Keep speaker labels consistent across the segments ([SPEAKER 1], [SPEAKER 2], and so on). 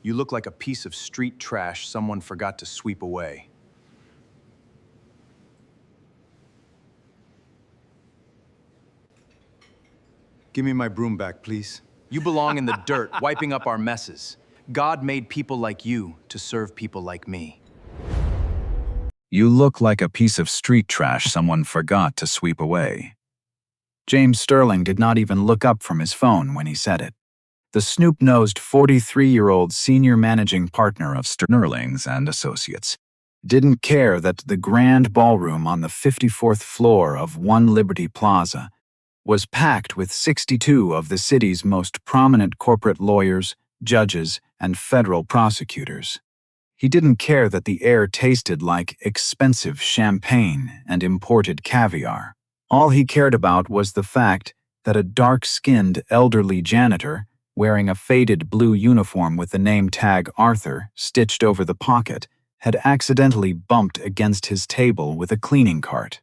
[SPEAKER 1] You look like a piece of street trash someone forgot to sweep away. Give me my broom back, please. You belong in the dirt, wiping up our messes. God made people like you to serve people like me.
[SPEAKER 2] You look like a piece of street trash someone forgot to sweep away. James Sterling did not even look up from his phone when he said it. The snoop-nosed 43-year-old senior managing partner of Sterling and Associates didn't care that the grand ballroom on the 54th floor of One Liberty Plaza was packed with 62 of the city's most prominent corporate lawyers, judges, and federal prosecutors. He didn't care that the air tasted like expensive champagne and imported caviar. All he cared about was the fact that a dark-skinned elderly janitor, wearing a faded blue uniform with the name tag Arthur stitched over the pocket, had accidentally bumped against his table with a cleaning cart.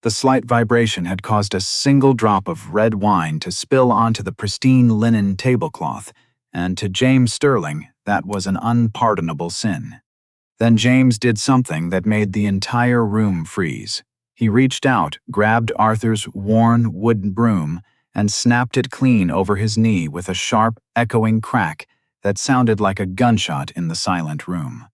[SPEAKER 2] The slight vibration had caused a single drop of red wine to spill onto the pristine linen tablecloth, and to James Sterling, that was an unpardonable sin. Then James did something that made the entire room freeze. He reached out, grabbed Arthur's worn wooden broom, and snapped it clean over his knee with a sharp, echoing crack that sounded like a gunshot in the silent room.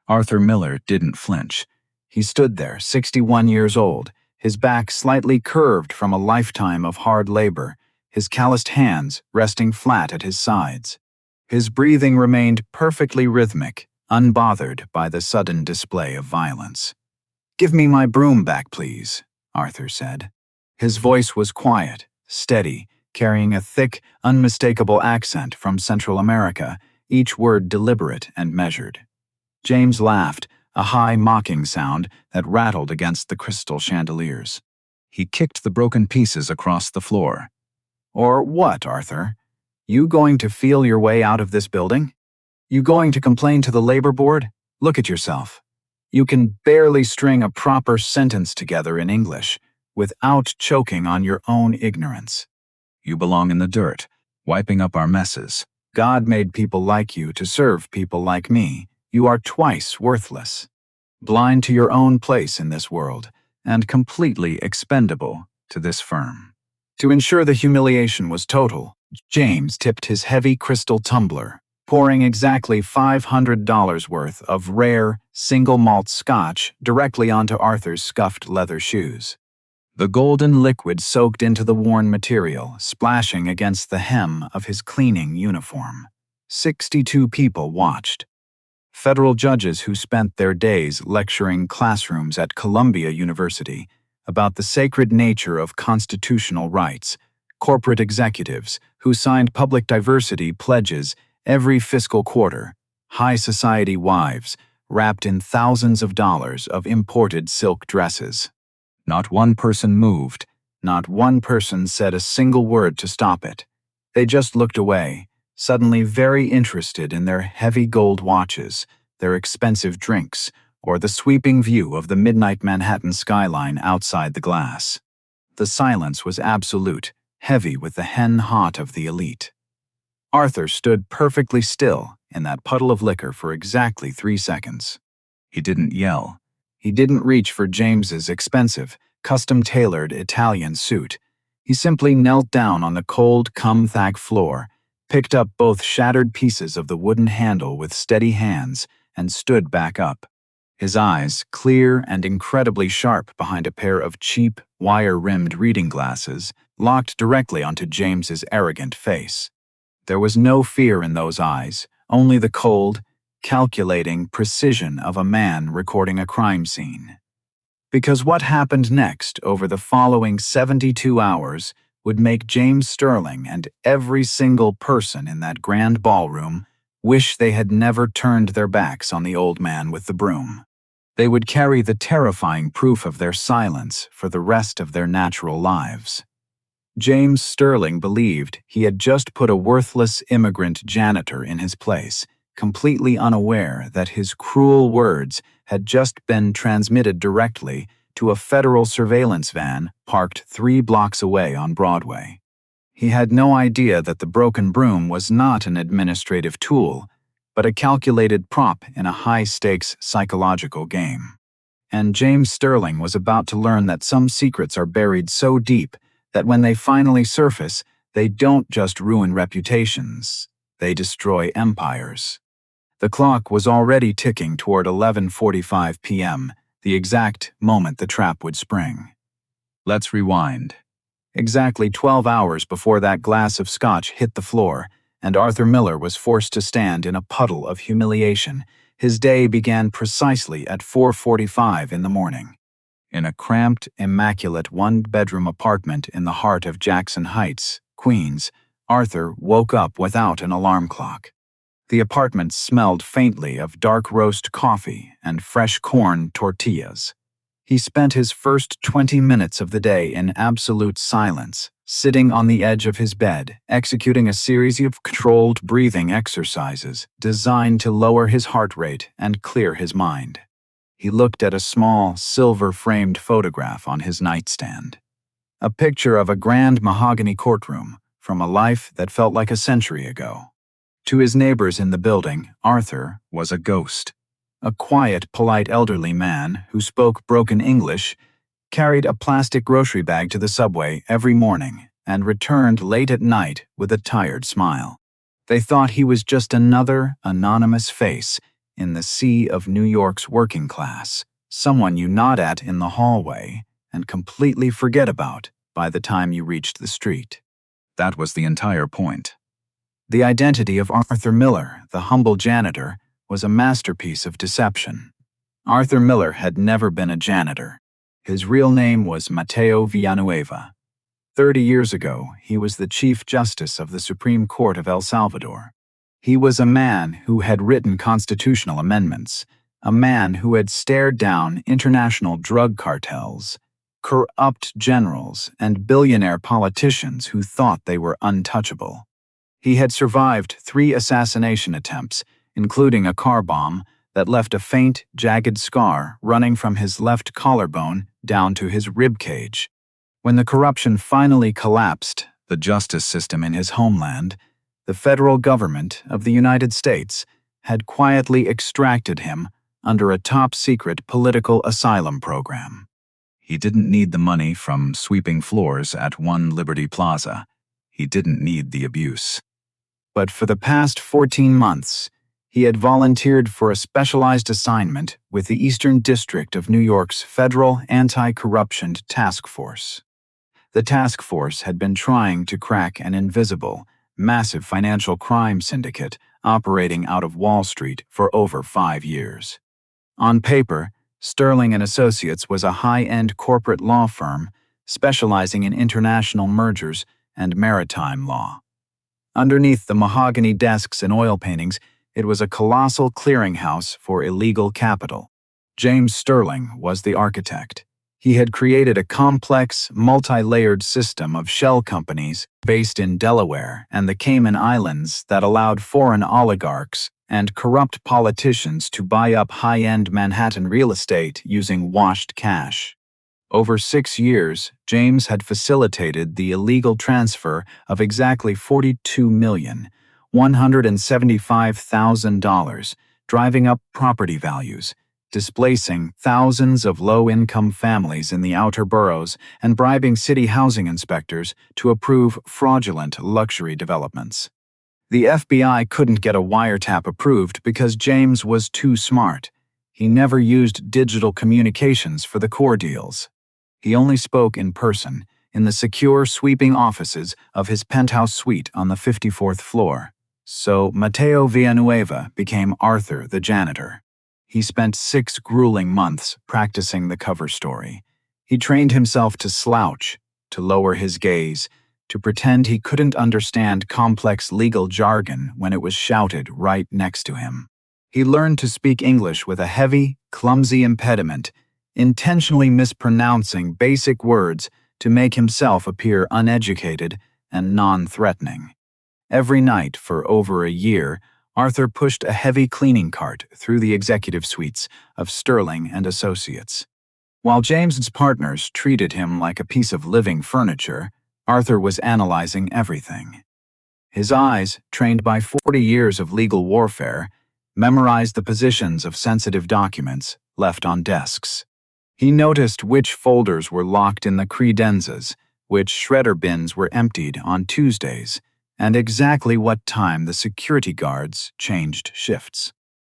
[SPEAKER 2] Arthur Miller didn't flinch. He stood there, 61 years old, his back slightly curved from a lifetime of hard labor, his calloused hands resting flat at his sides. His breathing remained perfectly rhythmic, unbothered by the sudden display of violence. "Give me my broom back, please," Arthur said. His voice was quiet, steady, carrying a thick, unmistakable accent from Central America, each word deliberate and measured. James laughed, a high, mocking sound that rattled against the crystal chandeliers. He kicked the broken pieces across the floor. "Or what, Arthur? You going to feel your way out of this building? You going to complain to the labor board? Look at yourself. You can barely string a proper sentence together in English without choking on your own ignorance. You belong in the dirt, wiping up our messes. God made people like you to serve people like me. You are twice worthless, blind to your own place in this world, and completely expendable to this firm." To ensure the humiliation was total, James tipped his heavy crystal tumbler, pouring exactly $500 worth of rare, single malt Scotch directly onto Arthur's scuffed leather shoes. The golden liquid soaked into the worn material, splashing against the hem of his cleaning uniform. 62 people watched. Federal judges who spent their days lecturing classrooms at Columbia University about the sacred nature of constitutional rights, corporate executives who signed public diversity pledges every fiscal quarter, high society wives wrapped in thousands of dollars of imported silk dresses. Not one person moved, not one person said a single word to stop it. They just looked away, suddenly very interested in their heavy gold watches, their expensive drinks, or the sweeping view of the midnight Manhattan skyline outside the glass. The silence was absolute, heavy with the hen-hot of the elite. Arthur stood perfectly still in that puddle of liquor for exactly 3 seconds. He didn't yell. He didn't reach for James's expensive, custom-tailored Italian suit. He simply knelt down on the cold, cum-thack floor, picked up both shattered pieces of the wooden handle with steady hands, and stood back up. His eyes, clear and incredibly sharp behind a pair of cheap, wire-rimmed reading glasses, locked directly onto James's arrogant face. There was no fear in those eyes, only the cold, calculating precision of a man recording a crime scene. Because what happened next over the following 72 hours would make James Sterling and every single person in that grand ballroom wish they had never turned their backs on the old man with the broom. They would carry the terrifying proof of their silence for the rest of their natural lives. James Sterling believed he had just put a worthless immigrant janitor in his place, completely unaware that his cruel words had just been transmitted directly to a federal surveillance van parked 3 blocks away on Broadway. He had no idea that the broken broom was not an administrative tool. but a calculated prop in a high-stakes psychological game. And James Sterling was about to learn that some secrets are buried so deep that when they finally surface, they don't just ruin reputations, they destroy empires. The clock was already ticking toward 11:45 p.m., the exact moment the trap would spring. Let's rewind. Exactly 12 hours before that glass of scotch hit the floor, and Arthur Miller was forced to stand in a puddle of humiliation, his day began precisely at 4:45 in the morning. In a cramped, immaculate one-bedroom apartment in the heart of Jackson Heights, Queens, Arthur woke up without an alarm clock. The apartment smelled faintly of dark roast coffee and fresh corn tortillas. He spent his first 20 minutes of the day in absolute silence, sitting on the edge of his bed, executing a series of controlled breathing exercises designed to lower his heart rate and clear his mind. He looked at a small, silver-framed photograph on his nightstand. A picture of a grand mahogany courtroom from a life that felt like a century ago. To his neighbors in the building, Arthur was a ghost. A quiet, polite elderly man who spoke broken English, carried a plastic grocery bag to the subway every morning, and returned late at night with a tired smile. They thought he was just another anonymous face in the sea of New York's working class, someone you nod at in the hallway and completely forget about by the time you reached the street. That was the entire point. The identity of Arthur Miller, the humble janitor, was a masterpiece of deception. Arthur Miller had never been a janitor. His real name was Mateo Villanueva. 30 years ago, he was the Chief Justice of the Supreme Court of El Salvador. He was a man who had written constitutional amendments, a man who had stared down international drug cartels, corrupt generals, and billionaire politicians who thought they were untouchable. He had survived 3 assassination attempts, including a car bomb that left a faint, jagged scar running from his left collarbone down to his rib cage. When the corruption finally collapsed the justice system in his homeland, the federal government of the United States had quietly extracted him under a top-secret political asylum program. He didn't need the money from sweeping floors at One Liberty Plaza. He didn't need the abuse. But for the past 14 months, he had volunteered for a specialized assignment with the Eastern District of New York's Federal Anti-Corruption Task Force. The task force had been trying to crack an invisible, massive financial crime syndicate operating out of Wall Street for over 5 years. On paper, Sterling and Associates was a high-end corporate law firm specializing in international mergers and maritime law. Underneath the mahogany desks and oil paintings, it was a colossal clearinghouse for illegal capital. James Sterling was the architect. He had created a complex, multi-layered system of shell companies based in Delaware and the Cayman Islands that allowed foreign oligarchs and corrupt politicians to buy up high-end Manhattan real estate using washed cash. Over 6 years, James had facilitated the illegal transfer of exactly $42,175,000, driving up property values, displacing thousands of low-income families in the outer boroughs and bribing city housing inspectors to approve fraudulent luxury developments. The FBI couldn't get a wiretap approved because James was too smart. He never used digital communications for the core deals. He only spoke in person, in the secure, sweeping offices of his penthouse suite on the 54th floor. So Mateo Villanueva became Arthur the janitor. He spent 6 grueling months practicing the cover story. He trained himself to slouch, to lower his gaze, to pretend he couldn't understand complex legal jargon when it was shouted right next to him. He learned to speak English with a heavy, clumsy impediment, intentionally mispronouncing basic words to make himself appear uneducated and non-threatening. Every night for over a year, Arthur pushed a heavy cleaning cart through the executive suites of Sterling and Associates. While James's partners treated him like a piece of living furniture, Arthur was analyzing everything. His eyes, trained by 40 years of legal warfare, memorized the positions of sensitive documents left on desks. He noticed which folders were locked in the credenzas, which shredder bins were emptied on Tuesdays, and exactly what time the security guards changed shifts.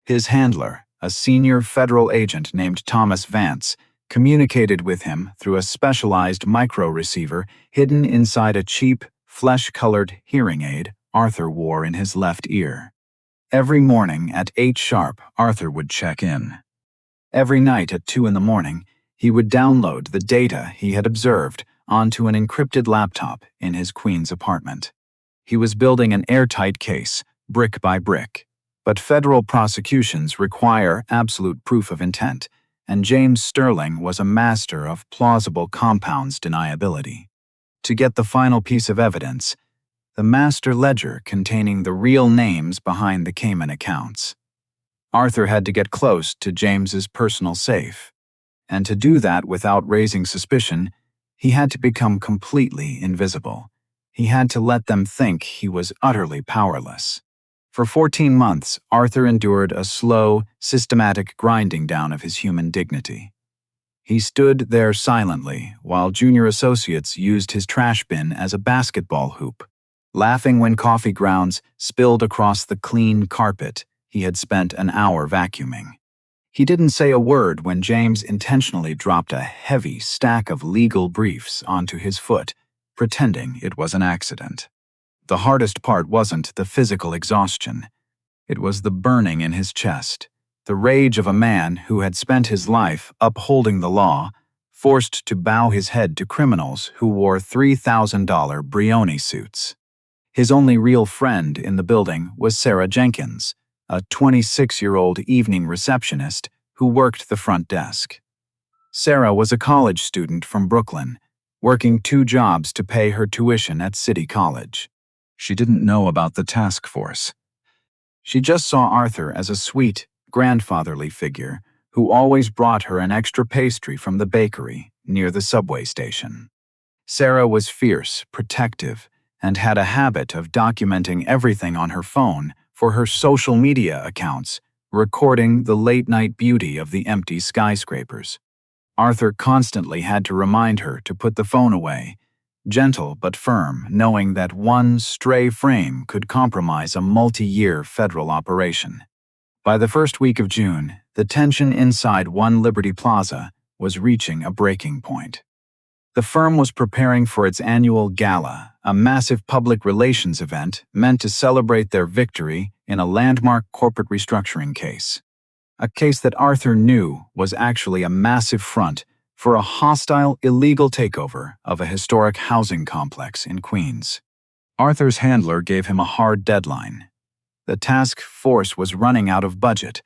[SPEAKER 2] His handler, a senior federal agent named Thomas Vance, communicated with him through a specialized micro-receiver hidden inside a cheap, flesh-colored hearing aid Arthur wore in his left ear. Every morning at 8 sharp, Arthur would check in. Every night at 2 in the morning, he would download the data he had observed onto an encrypted laptop in his Queens apartment. He was building an airtight case, brick by brick. But federal prosecutions require absolute proof of intent, and James Sterling was a master of plausible compounds deniability. To get the final piece of evidence, the master ledger containing the real names behind the Cayman accounts. Arthur had to get close to James's personal safe, and to do that without raising suspicion, he had to become completely invisible. He had to let them think he was utterly powerless. For 14 months, Arthur endured a slow, systematic grinding down of his human dignity. He stood there silently while junior associates used his trash bin as a basketball hoop, laughing when coffee grounds spilled across the clean carpet he had spent an hour vacuuming. He didn't say a word when James intentionally dropped a heavy stack of legal briefs onto his foot, pretending it was an accident. The hardest part wasn't the physical exhaustion. It was the burning in his chest, the rage of a man who had spent his life upholding the law, forced to bow his head to criminals who wore $3,000 Brioni suits. His only real friend in the building was Sarah Jenkins, a 26-year-old evening receptionist who worked the front desk. Sarah was a college student from Brooklyn, working 2 jobs to pay her tuition at City College. She didn't know about the task force. She just saw Arthur as a sweet, grandfatherly figure who always brought her an extra pastry from the bakery near the subway station. Sarah was fierce, protective, and had a habit of documenting everything on her phone for her social media accounts, recording the late-night beauty of the empty skyscrapers. Arthur constantly had to remind her to put the phone away, gentle but firm, knowing that one stray frame could compromise a multi-year federal operation. By the first week of June, the tension inside One Liberty Plaza was reaching a breaking point. The firm was preparing for its annual gala, a massive public relations event meant to celebrate their victory in a landmark corporate restructuring case. A case that Arthur knew was actually a massive front for a hostile, illegal takeover of a historic housing complex in Queens. Arthur's handler gave him a hard deadline. The task force was running out of budget,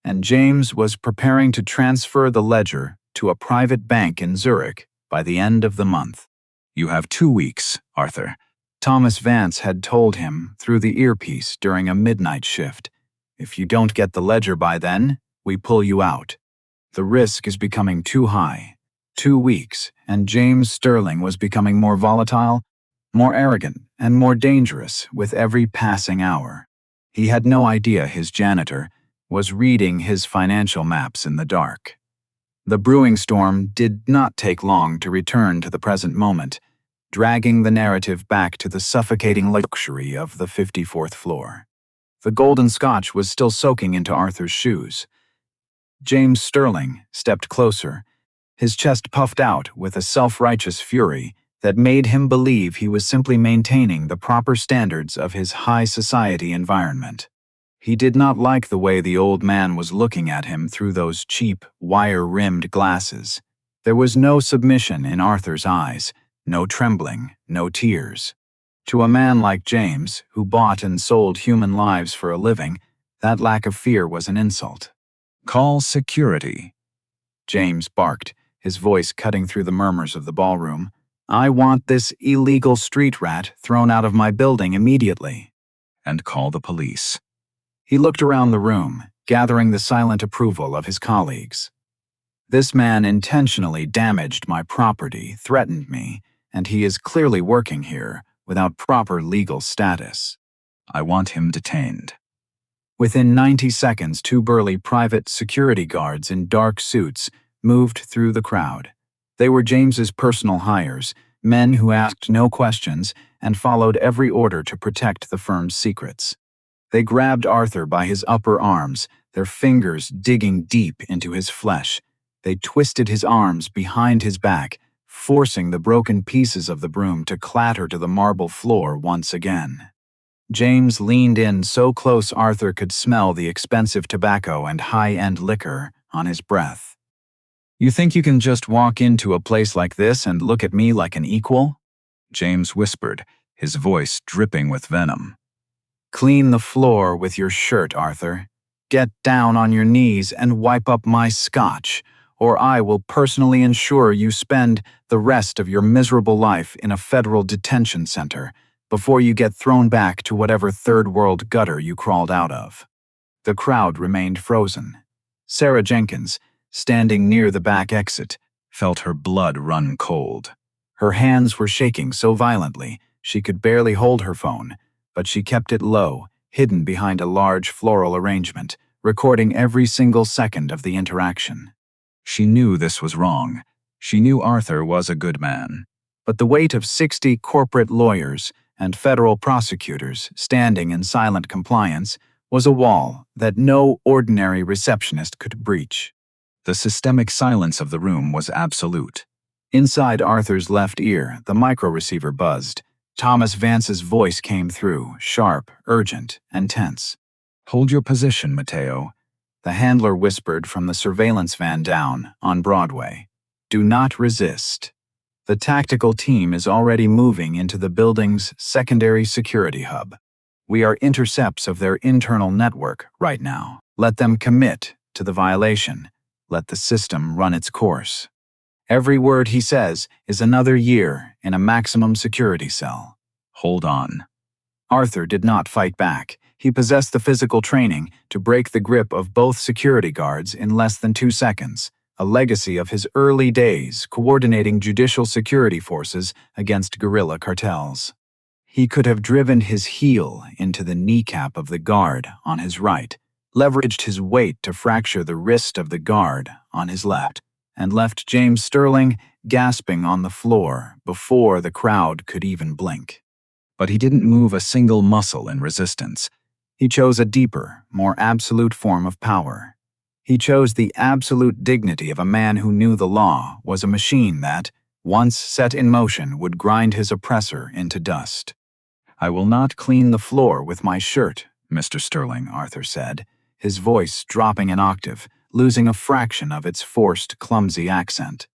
[SPEAKER 2] and James was preparing to transfer the ledger to a private bank in Zurich by the end of the month. "You have 2 weeks, Arthur," Thomas Vance had told him through the earpiece during a midnight shift. "If you don't get the ledger by then, we pull you out. The risk is becoming too high." 2 weeks, and James Sterling was becoming more volatile, more arrogant, and more dangerous with every passing hour. He had no idea his janitor was reading his financial maps in the dark. The brewing storm did not take long to return to the present moment, dragging the narrative back to the suffocating luxury of the 54th floor. The golden Scotch was still soaking into Arthur's shoes. James Sterling stepped closer, his chest puffed out with a self-righteous fury that made him believe he was simply maintaining the proper standards of his high society environment. He did not like the way the old man was looking at him through those cheap, wire-rimmed glasses. There was no submission in Arthur's eyes, no trembling, no tears. To a man like James, who bought and sold human lives for a living, that lack of fear was an insult. "Call security," James barked, his voice cutting through the murmurs of the ballroom. "I want this illegal street rat thrown out of my building immediately." "And call the police." He looked around the room, gathering the silent approval of his colleagues. "This man intentionally damaged my property, threatened me, and he is clearly working here without proper legal status. I want him detained." Within 90 seconds, two burly private security guards in dark suits moved through the crowd. They were James's personal hires, men who asked no questions and followed every order to protect the firm's secrets. They grabbed Arthur by his upper arms, their fingers digging deep into his flesh. They twisted his arms behind his back, forcing the broken pieces of the broom to clatter to the marble floor once again. James leaned in so close Arthur could smell the expensive tobacco and high-end liquor on his breath. "You think you can just walk into a place like this and look at me like an equal?" James whispered, his voice dripping with venom. "Clean the floor with your shirt, Arthur. Get down on your knees and wipe up my scotch, or I will personally ensure you spend the rest of your miserable life in a federal detention center before you get thrown back to whatever third-world gutter you crawled out of." The crowd remained frozen. Sarah Jenkins, standing near the back exit, felt her blood run cold. Her hands were shaking so violently she could barely hold her phone, but she kept it low, hidden behind a large floral arrangement, recording every single second of the interaction. She knew this was wrong. She knew Arthur was a good man. But the weight of 60 corporate lawyers and federal prosecutors standing in silent compliance was a wall that no ordinary receptionist could breach. The systemic silence of the room was absolute. Inside Arthur's left ear, the micro-receiver buzzed. Thomas Vance's voice came through, sharp, urgent, and tense. "Hold your position, Mateo," the handler whispered from the surveillance van down on Broadway. "Do not resist. The tactical team is already moving into the building's secondary security hub. We are intercepts of their internal network right now. Let them commit to the violation. Let the system run its course. Every word he says is another year in a maximum security cell. Hold on." Arthur did not fight back. He possessed the physical training to break the grip of both security guards in less than 2 seconds, a legacy of his early days coordinating judicial security forces against guerrilla cartels. He could have driven his heel into the kneecap of the guard on his right, leveraged his weight to fracture the wrist of the guard on his left, and left James Sterling gasping on the floor before the crowd could even blink. But he didn't move a single muscle in resistance. He chose a deeper, more absolute form of power. He chose the absolute dignity of a man who knew the law was a machine that, once set in motion, would grind his oppressor into dust. "I will not clean the floor with my shirt, Mr. Sterling," Arthur said, his voice dropping an octave, losing a fraction of its forced, clumsy accent.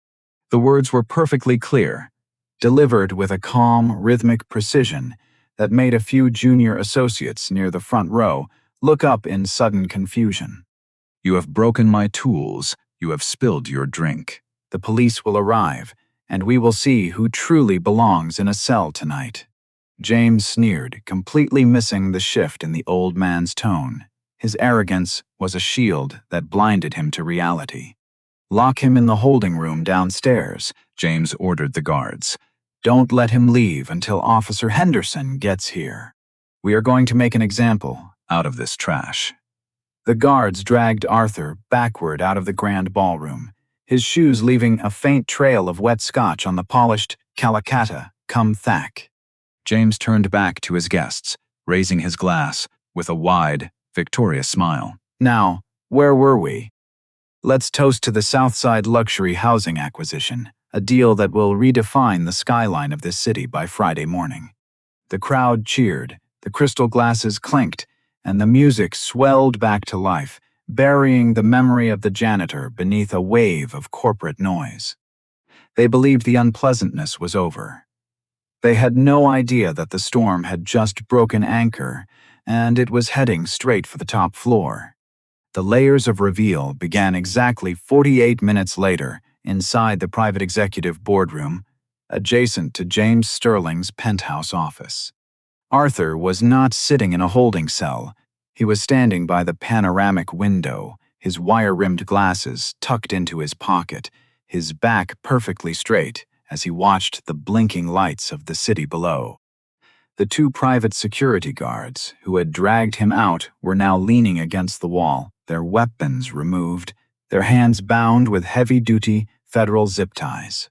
[SPEAKER 2] The words were perfectly clear, delivered with a calm, rhythmic precision that made a few junior associates near the front row look up in sudden confusion. "You have broken my tools. You have spilled your drink. The police will arrive, and we will see who truly belongs in a cell tonight." James sneered, completely missing the shift in the old man's tone. His arrogance was a shield that blinded him to reality. "Lock him in the holding room downstairs," James ordered the guards. "Don't let him leave until Officer Henderson gets here. We are going to make an example out of this trash." The guards dragged Arthur backward out of the grand ballroom, his shoes leaving a faint trail of wet scotch on the polished Calacatta cum thack. James turned back to his guests, raising his glass with a wide, victorious smile. "Now, where were we? Let's toast to the Southside luxury housing acquisition, a deal that will redefine the skyline of this city by Friday morning." The crowd cheered, the crystal glasses clinked, and the music swelled back to life, burying the memory of the janitor beneath a wave of corporate noise. They believed the unpleasantness was over. They had no idea that the storm had just broken anchor, and it was heading straight for the top floor. The layers of reveal began exactly 48 minutes later inside the private executive boardroom, adjacent to James Sterling's penthouse office. Arthur was not sitting in a holding cell. He was standing by the panoramic window, his wire-rimmed glasses tucked into his pocket, his back perfectly straight as he watched the blinking lights of the city below. The two private security guards who had dragged him out were now leaning against the wall, their weapons removed, their hands bound with heavy-duty federal zip ties.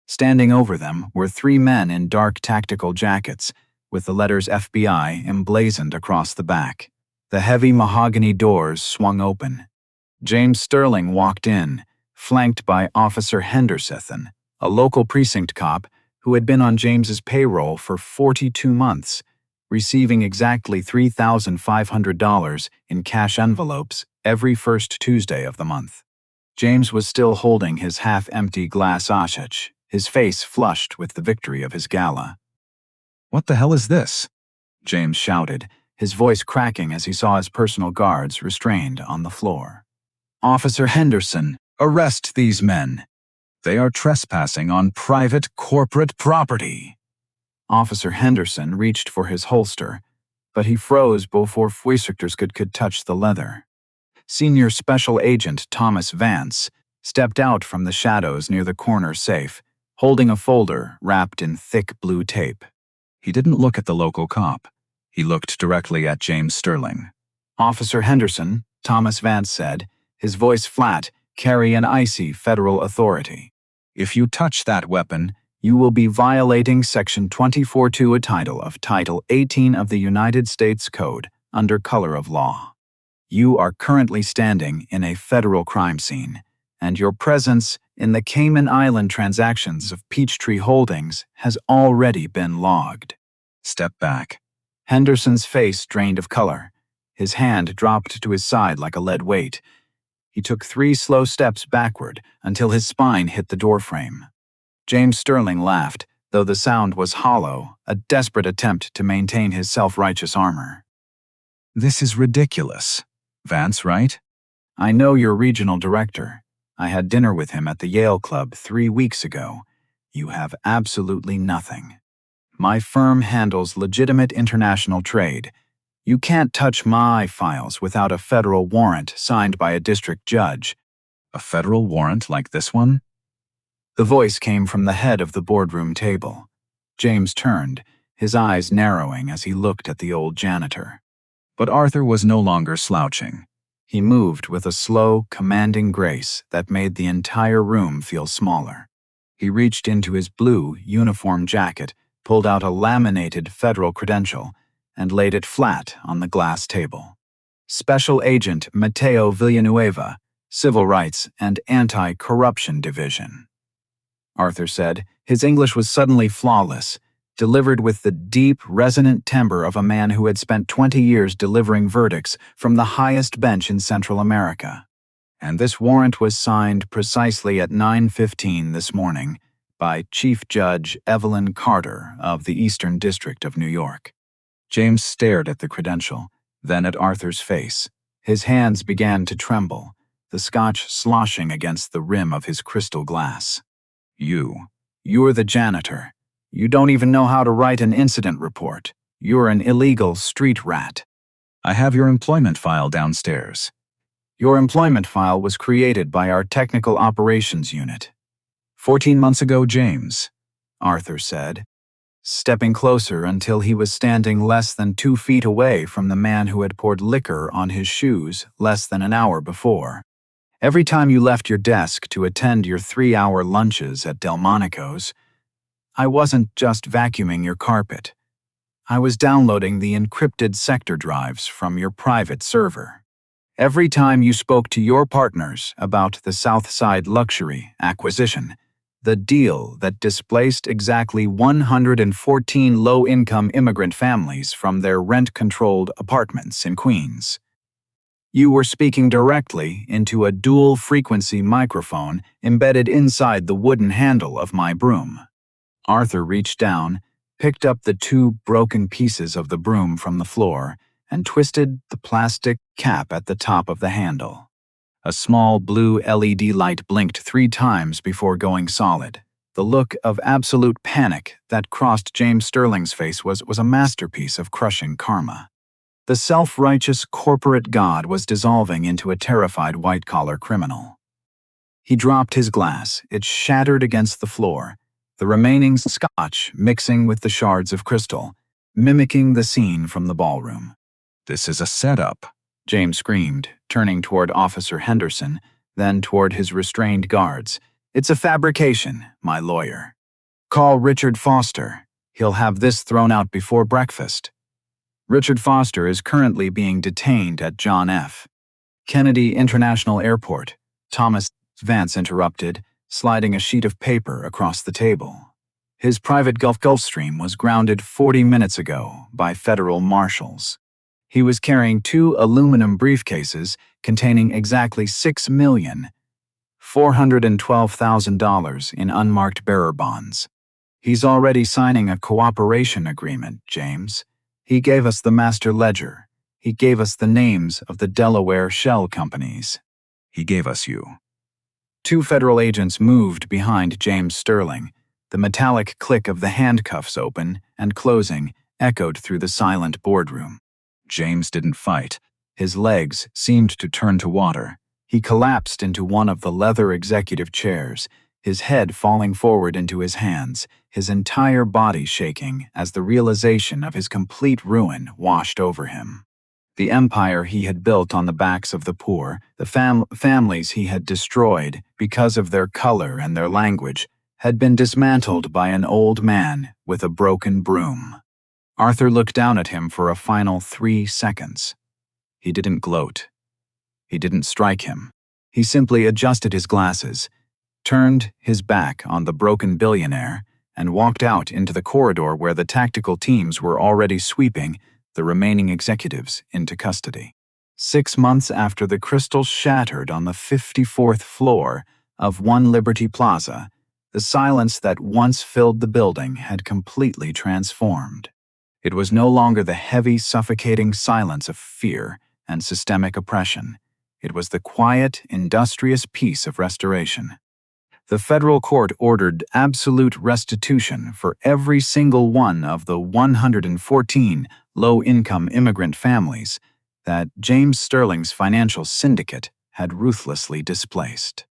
[SPEAKER 2] Standing over them were three men in dark tactical jackets, with the letters FBI emblazoned across the back. The heavy mahogany doors swung open. James Sterling walked in, flanked by Officer Henderson, a local precinct cop who had been on James's payroll for 42 months, receiving exactly $3,500 in cash envelopes every first Tuesday of the month. James was still holding his half-empty glass Oshach, his face flushed with the victory of his gala.
[SPEAKER 3] "What the hell is this?"
[SPEAKER 2] James shouted, his voice cracking as he saw his personal guards restrained on the floor. "Officer Henderson, arrest these men.
[SPEAKER 3] "They are trespassing on private corporate property."
[SPEAKER 2] Officer Henderson reached for his holster, but he froze before Fuiserters could touch the leather. Senior Special Agent Thomas Vance stepped out from the shadows near the corner safe, holding a folder wrapped in thick blue tape.
[SPEAKER 3] He didn't look at the local cop. He looked directly at James Sterling.
[SPEAKER 2] "Officer Henderson," Thomas Vance said, his voice flat, carry an icy federal authority.
[SPEAKER 3] "If you touch that weapon,
[SPEAKER 2] you will be violating Section 24(2) of Title 18 of the United States Code under color of law. You are currently standing in a federal crime scene, and your presence in the Cayman Island transactions of Peachtree Holdings has already been logged."
[SPEAKER 3] Step back.
[SPEAKER 2] Henderson's face drained of color. His hand dropped to his side like a lead weight. He took 3 slow steps backward until his spine hit the doorframe. James Sterling laughed, though the sound was hollow, a desperate attempt to maintain his self-righteous armor.
[SPEAKER 3] "This is ridiculous. Vance, right?"
[SPEAKER 2] "I know your regional director. I had dinner with him at the Yale Club 3 weeks ago. You have absolutely nothing. My firm handles legitimate international trade. You can't touch my files without a federal warrant signed by a district judge."
[SPEAKER 3] "A federal warrant like this one?"
[SPEAKER 2] The voice came from the head of the boardroom table. James turned, his eyes narrowing as he looked at the old janitor.
[SPEAKER 3] But Arthur was no longer slouching.
[SPEAKER 2] He moved with a slow, commanding grace that made the entire room feel smaller. He reached into his blue uniform jacket, pulled out a laminated federal credential, and laid it flat on the glass table. "Special Agent Mateo Villanueva, Civil Rights and Anti-Corruption Division." Arthur said. His English was suddenly flawless, delivered with the deep, resonant timbre of a man who had spent 20 years delivering verdicts from the highest bench in Central America. "And this warrant was signed precisely at 9:15 this morning by Chief Judge Evelyn Carter of the Eastern District of New York." James stared at the credential, then at Arthur's face. His hands began to tremble, the Scotch sloshing against the rim of his crystal glass. You're the janitor. You don't even know how to write an incident report. You're an illegal street rat."
[SPEAKER 3] "I have your employment file downstairs."
[SPEAKER 2] "Your employment file was created by our Technical Operations Unit." 14 months ago, James," Arthur said, stepping closer until he was standing less than 2 feet away from the man who had poured liquor on his shoes less than an hour before. "Every time you left your desk to attend your 3-hour lunches at Delmonico's, I wasn't just vacuuming your carpet. I was downloading the encrypted sector drives from your private server. Every time you spoke to your partners about the Southside Luxury acquisition, the deal that displaced exactly 114 low-income immigrant families from their rent-controlled apartments in Queens, you were speaking directly into a dual-frequency microphone embedded inside the wooden handle of my broom." Arthur reached down, picked up the 2 broken pieces of the broom from the floor, and twisted the plastic cap at the top of the handle. A small blue LED light blinked 3 times before going solid. The look of absolute panic that crossed James Sterling's face was a masterpiece of crushing karma. The self-righteous corporate god was dissolving into a terrified white-collar criminal. He dropped his glass. It shattered against the floor, the remaining Scotch mixing with the shards of crystal, mimicking the scene from the ballroom.
[SPEAKER 3] This is a setup,
[SPEAKER 2] James screamed, turning toward Officer Henderson, then toward his restrained guards. It's a fabrication, my lawyer. Call Richard Foster. He'll have this thrown out before breakfast. Richard Foster is currently being detained at John F. Kennedy International Airport. Thomas Vance interrupted, sliding a sheet of paper across the table. His private Gulfstream was grounded 40 minutes ago by federal marshals. He was carrying 2 aluminum briefcases containing exactly $6,412,000 in unmarked bearer bonds. He's already signing a cooperation agreement, James. He gave us the master ledger. He gave us the names of the Delaware shell companies.
[SPEAKER 3] he gave us you.
[SPEAKER 2] 2 federal agents moved behind James Sterling. The metallic click of the handcuffs open and closing echoed through the silent boardroom.
[SPEAKER 3] James didn't fight.
[SPEAKER 2] His legs seemed to turn to water. He collapsed into one of the leather executive chairs, his head falling forward into his hands, his entire body shaking as the realization of his complete ruin washed over him. The empire he had built on the backs of the poor, the families he had destroyed because of their color and their language, had been dismantled by an old man with a broken broom. Arthur looked down at him for a final 3 seconds. He didn't gloat. He didn't strike him. He simply adjusted his glasses, turned his back on the broken billionaire, and walked out into the corridor where the tactical teams were already sweeping the remaining executives into custody. 6 months after the crystal shattered on the 54th floor of One Liberty Plaza, the silence that once filled the building had completely transformed. It was no longer the heavy, suffocating silence of fear and systemic oppression. It was the quiet, industrious peace of restoration. The federal court ordered absolute restitution for every single one of the 114 low-income immigrant families that James Sterling's financial syndicate had ruthlessly displaced.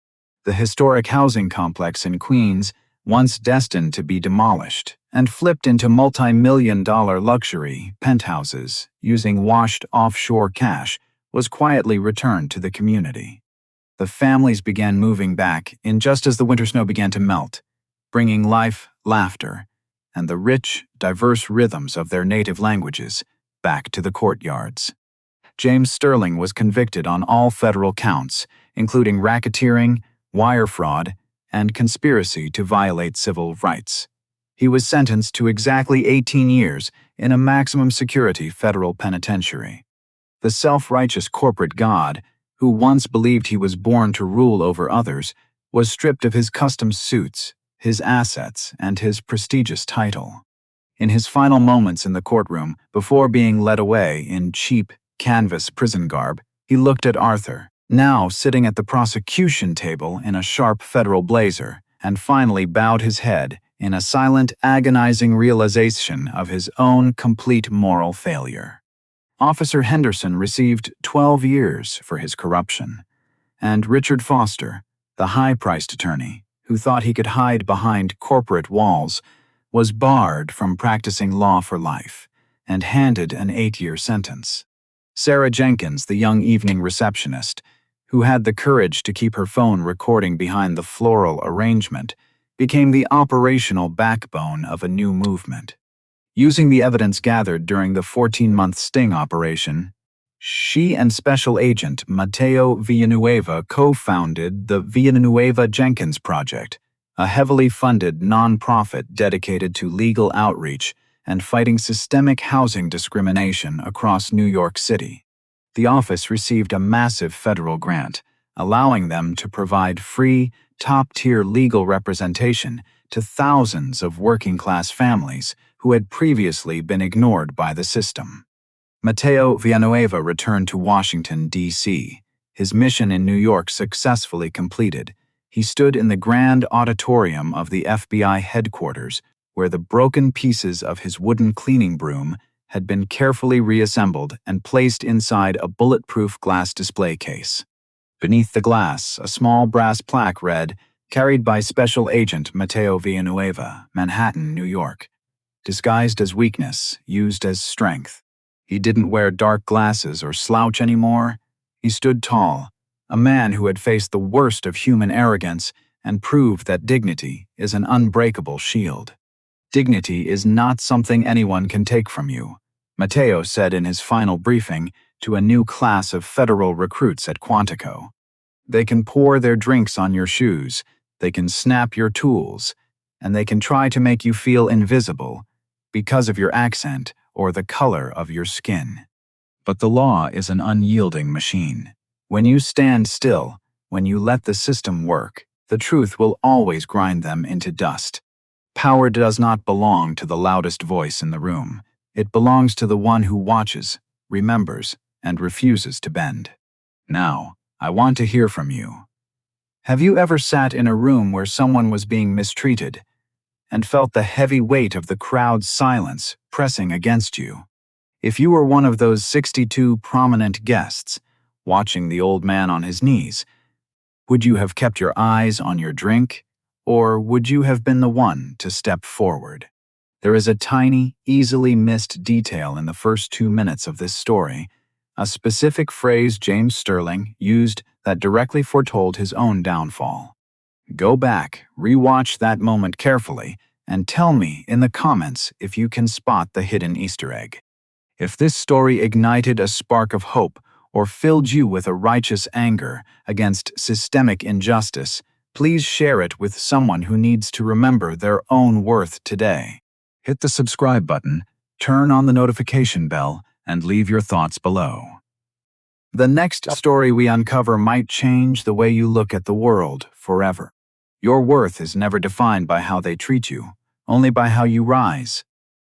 [SPEAKER 2] The historic housing complex in Queens, once destined to be demolished and flipped into multi-million-dollar luxury penthouses using washed offshore cash, was quietly returned to the community. The families began moving back in just as the winter snow began to melt, bringing life, laughter, and the rich, diverse rhythms of their native languages back to the courtyards. James Sterling was convicted on all federal counts, including racketeering, wire fraud, and conspiracy to violate civil rights. He was sentenced to exactly 18 years in a maximum security federal penitentiary. The self-righteous corporate god, who once believed he was born to rule over others, was stripped of his custom suits, his assets, and his prestigious title. In his final moments in the courtroom, before being led away in cheap canvas prison garb, he looked at Arthur, now sitting at the prosecution table in a sharp federal blazer, and finally bowed his head in a silent, agonizing realization of his own complete moral failure. Officer Henderson received 12 years for his corruption, and Richard Foster, the high-priced attorney who thought he could hide behind corporate walls, was barred from practicing law for life and handed an 8-year sentence. Sarah Jenkins, the young evening receptionist, who had the courage to keep her phone recording behind the floral arrangement, became the operational backbone of a new movement. Using the evidence gathered during the 14-month sting operation, she and Special Agent Mateo Villanueva co-founded the Villanueva-Jenkins Project, a heavily funded nonprofit dedicated to legal outreach and fighting systemic housing discrimination across New York City. The office received a massive federal grant, allowing them to provide free, top-tier legal representation to thousands of working-class families who had previously been ignored by the system. Mateo Villanueva returned to Washington, D.C., his mission in New York successfully completed. He stood in the grand auditorium of the FBI headquarters, where the broken pieces of his wooden cleaning broom had been carefully reassembled and placed inside a bulletproof glass display case. Beneath the glass, a small brass plaque read, "Carried by Special Agent Mateo Villanueva, Manhattan, New York." disguised as weakness, used as strength. He didn't wear dark glasses or slouch anymore. He stood tall, a man who had faced the worst of human arrogance and proved that dignity is an unbreakable shield. Dignity is not something anyone can take from you, Mateo said in his final briefing to a new class of federal recruits at Quantico. They can pour their drinks on your shoes, they can snap your tools, and they can try to make you feel invisible because of your accent or the color of your skin. But the law is an unyielding machine. When you stand still, when you let the system work, the truth will always grind them into dust. Power does not belong to the loudest voice in the room. It belongs to the one who watches, remembers, and refuses to bend. Now, I want to hear from you. Have you ever sat in a room where someone was being mistreated and felt the heavy weight of the crowd's silence pressing against you? If you were one of those 62 prominent guests watching the old man on his knees, would you have kept your eyes on your drink, or would you have been the one to step forward? There is a tiny, easily missed detail in the first 2 minutes of this story, a specific phrase James Sterling used that directly foretold his own downfall. Go back, rewatch that moment carefully, and tell me in the comments if you can spot the hidden Easter egg. If this story ignited a spark of hope or filled you with a righteous anger against systemic injustice, please share it with someone who needs to remember their own worth today. Hit the subscribe button, turn on the notification bell, and leave your thoughts below. The next story we uncover might change the way you look at the world forever. Your worth is never defined by how they treat you, only by how you rise,